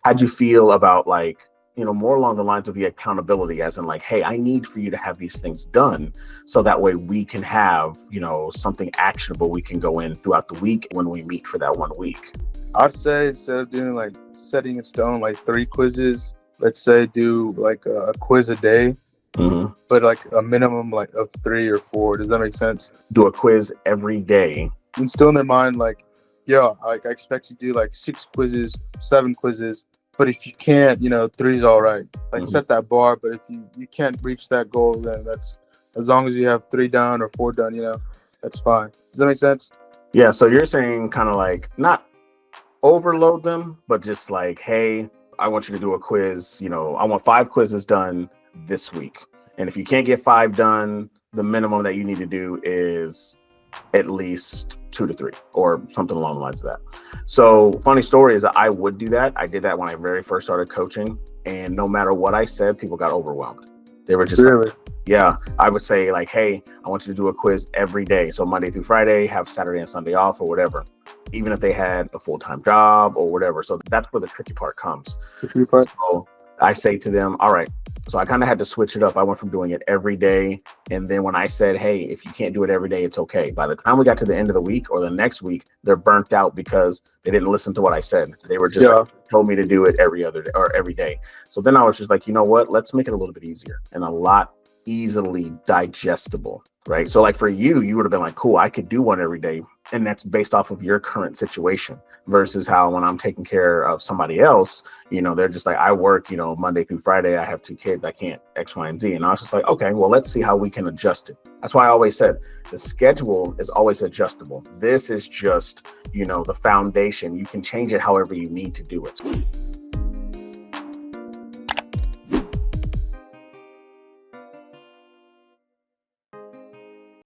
How'd you feel about like, more along the lines of the accountability, as in like, hey, I need for you to have these things done so that way we can have, something actionable we can go in throughout the week when we meet for that 1 week? I'd say instead of doing like setting in stone like 3 quizzes, let's say do like a quiz a day, but like a minimum like of 3 or 4. Does that make sense? Do a quiz every day. Instill in their mind like, yeah, like I expect you to do like 6 quizzes, 7 quizzes. But if you can't, 3 is all right. Like set that bar. But if you can't reach that goal, then that's, as long as you have 3 done or 4 done, that's fine. Does that make sense? Yeah. So you're saying kind of like not overload them, but just like, hey, I want you to do a quiz. I want 5 quizzes done this week. And if you can't get 5 done, the minimum that you need to do is at least 2 to 3 or something along the lines of that. So funny story is that I would do that. I did that when I very first started coaching, and no matter what I said, people got overwhelmed. They were just really? Like, yeah, I would say like, hey, I want you to do a quiz every day. So Monday through Friday, have Saturday and Sunday off or whatever, even if they had a full-time job or whatever. So that's where the tricky part comes. The tricky part? So I say to them, all right. So I kind of had to switch it up. I went from doing it every day. And then when I said, hey, if you can't do it every day, it's okay. By the time we got to the end of the week or the next week, they're burnt out because they didn't listen to what I said. They were just told me to do it every other day or every day. So then I was just like, you know what? Let's make it a little bit easier and a lot easily digestible, right? So like for you, you would have been like, cool, I could do one every day. And that's based off of your current situation versus how when I'm taking care of somebody else, they're just like, I work, Monday through Friday, I have 2 kids, I can't X, Y, and Z. And I was just like, okay, well, let's see how we can adjust it. That's why I always said the schedule is always adjustable. This is just, the foundation. You can change it however you need to do it.